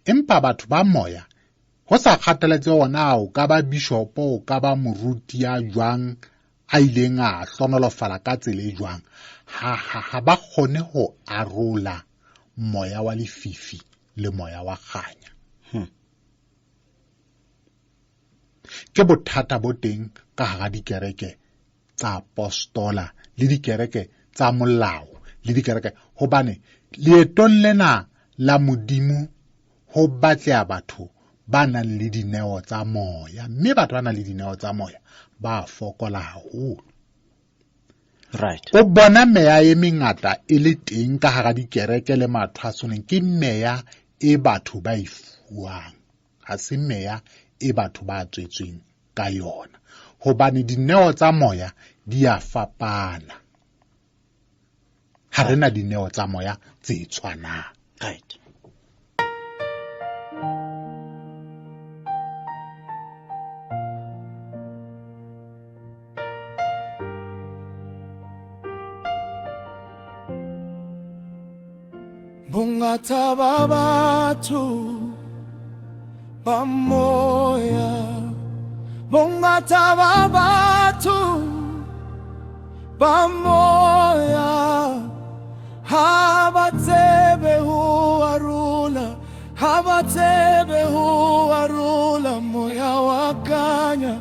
empa batho ba moya ho sa kgathaletse ona o ka ba bishopo o ka ba moruti ya jwang a ileng a hlonolofala ka tsela e jwang ha ba kgone ho arola moya wa lefifi le moya wa kganya. Ke bothata bo teng ka hara dikereke tsa apostola le dikereke tsa molao le dikereke hobane leetong lena la modimo ho batleha batho ba nang le dineo tsa moya, mme batho ba nang le dineo tsa moya ba fokola haholo. Right. O bona meya e mengata e le teng ka hara dikereke le mathwasong ke meya e batho ba e fuwang, ha se meya e batho ba tswetsweng ka yona, hobane dineo tsa moya di a fapana. Ha rena dineo tsa moya tse tshwanang. Right. Bongata ba batho ba moya, bongata ba batho ba moya, ha ba tsebe ho arola, ha ba tsebe ho arola moya wa kanya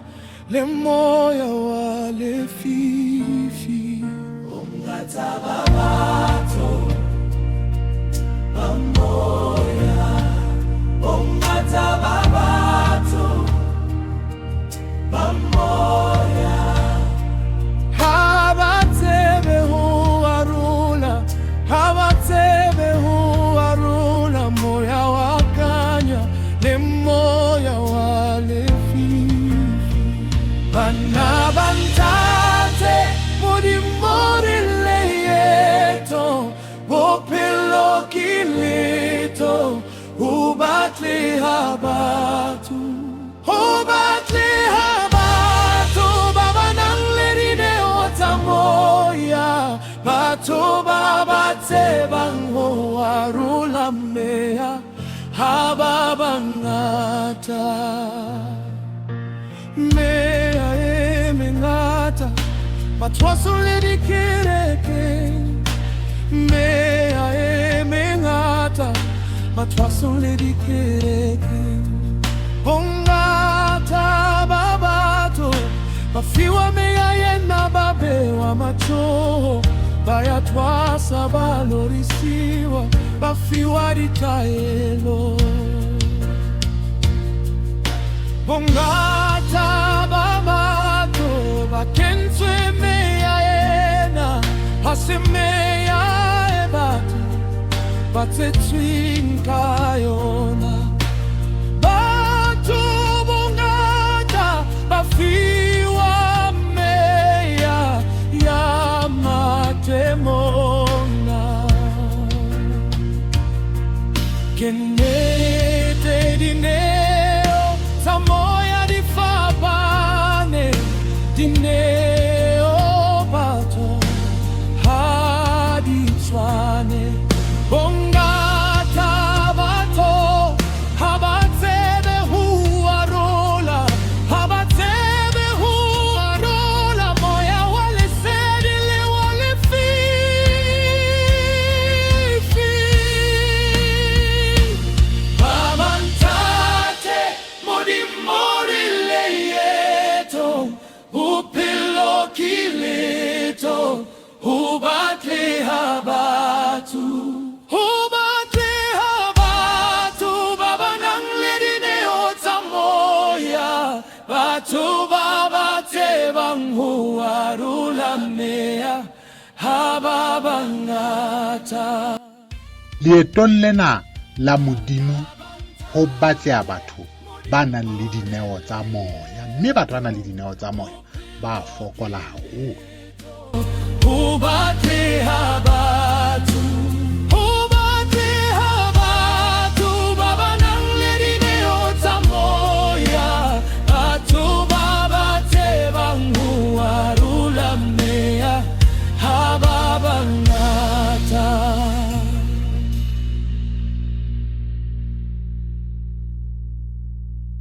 le moya wa lefifi. Bongata ba batho ba moya, bongata ba batho ba moya, ha ba tsebe ho arola, ha ba tsebe ho arola moya wa kanya le moya wa lefifi. Bana bantate modimori leyeto bophelo kilito ho batle ha batho, ho batle ha batho ba ba nang le dineo tsa moya, batho ba ba tsebang ho arola meya ha ba bangata. Meya e mengata mathwaso le dikereke, meya e mengata mathwaso le dikereke, bongata ba batho ba fiwa meya yena ba bewa matsoho, ba ya thwasa ba lorisiwa ba fiwa ditaelo. Bongata ba batho ba kentswe meya yena ha se meya e batho ba tsetsweng ka yona. Batho bongata ba fiwa meya ya matemona, kenete dineo tsa moya di fapane, dineo batho ha di tshwane. Bongata batho ha ba tsebe ho arola, ha ba tsebe ho arola moya wa lesedi le wa lefifi. Ba bantate modimori leyeto bophelo kilito ho batle ha batho, ho batle ha batho ba ba nang le dineo tsa moya, batho ba ba tsebang ho arola meya ha ba bangata. Leetong lena la modimo ho batleha batho ba nang le dineo tsa moya, mme batho ba nang le dineo tsa moya ba fokola haholo. Ho batle ha